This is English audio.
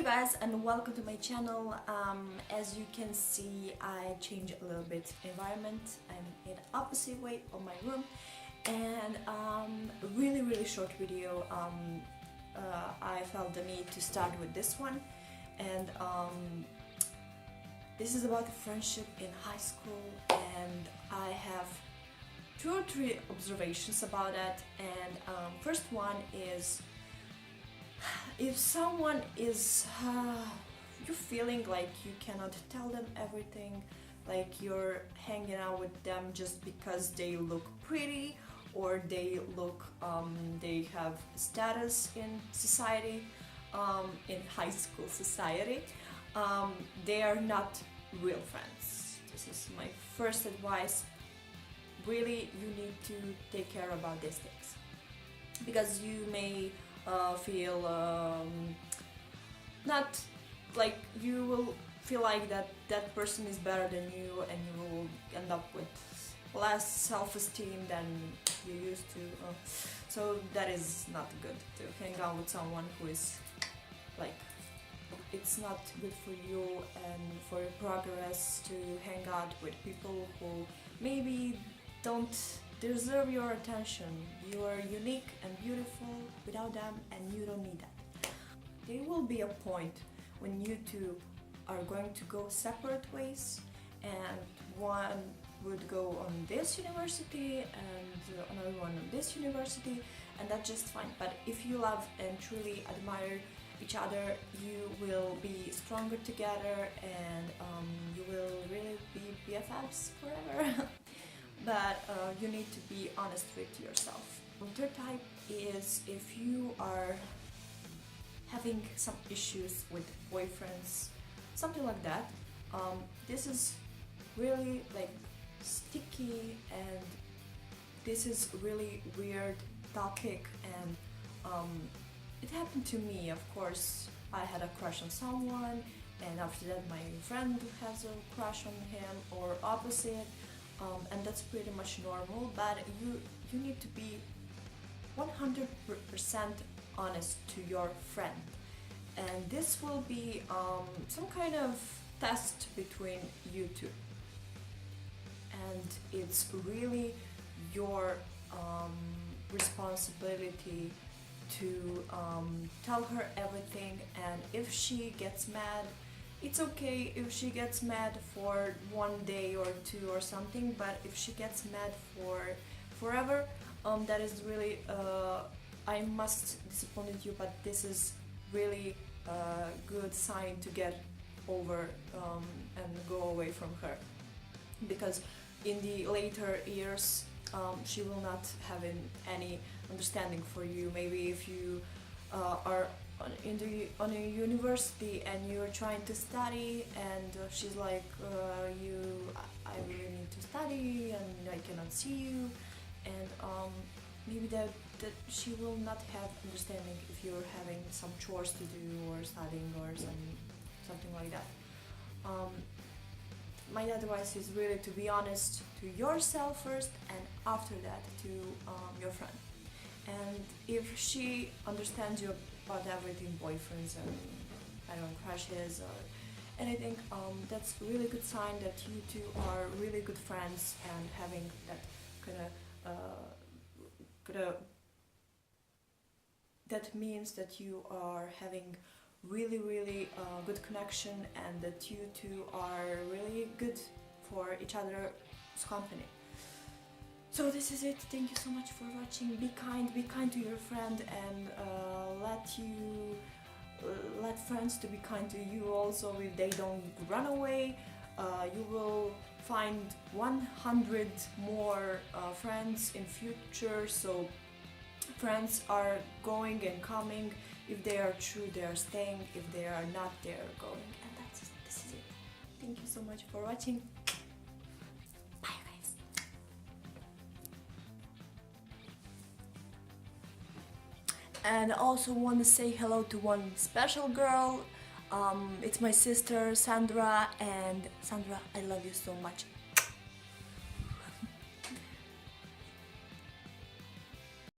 guys, and welcome to my channel. As you can see, I changed a little bit environment. I'm in opposite way of my room, and really short video. I felt the need to start with this one, and this is about the friendship in high school, and I have 2 or 3 observations about that. And first one is, if someone is you're feeling like you cannot tell them everything, like you're hanging out with them just because they look pretty or they have status in society, in high school society, they are not real friends. This is my first advice. Really, you need to take care about these things, because you may feel not like, you will feel like that person is better than you, and you will end up with less self-esteem than you used to. So that is not good to hang out with someone who is like, it's not good for you and for your progress to hang out with people who maybe don't deserve your attention. You are unique and beautiful without them, and you don't need that. There will be a point when you two are going to go separate ways, and one would go on this university and another one on this university, and that's just fine. But if you love and truly admire each other, you will be stronger together, and you will really be BFFs forever. But you need to be honest with yourself. The third type is if you are having some issues with boyfriends, something like that. This is really like sticky, and this is really weird topic, and it happened to me. Of course, I had a crush on someone, and after that my friend has a crush on him, or opposite. And that's pretty much normal, but you need to be 100% honest to your friend, and this will be some kind of test between you two, and it's really your responsibility to tell her everything. And if she gets mad, it's okay if she gets mad for 1 day or 2 or something, but if she gets mad for forever, that is really, I must disappoint you, but this is really a good sign to get over and go away from her, because in the later years she will not have any understanding for you. Maybe if you are on a university and you're trying to study, and she's like, I really need to study and I cannot see you, and maybe that she will not have understanding if you're having some chores to do or studying or something like that. My advice is really to be honest to yourself first, and after that to your friend. And if she understands you about everything, boyfriends and I don't know, crushes or anything, that's a really good sign that you two are really good friends, and having that that means that you are having really good connection, and that you two are really good for each other's company. So this is it. Thank you so much for watching. Be kind to your friend, and let friends to be kind to you also. If they don't run away, you will find 100 more friends in future. So friends are going and coming. If they are true, they are staying. If they are not, they are going. And this is it. Thank you so much for watching. And I also want to say hello to one special girl. It's my sister Sandra, and Sandra, I love you so much.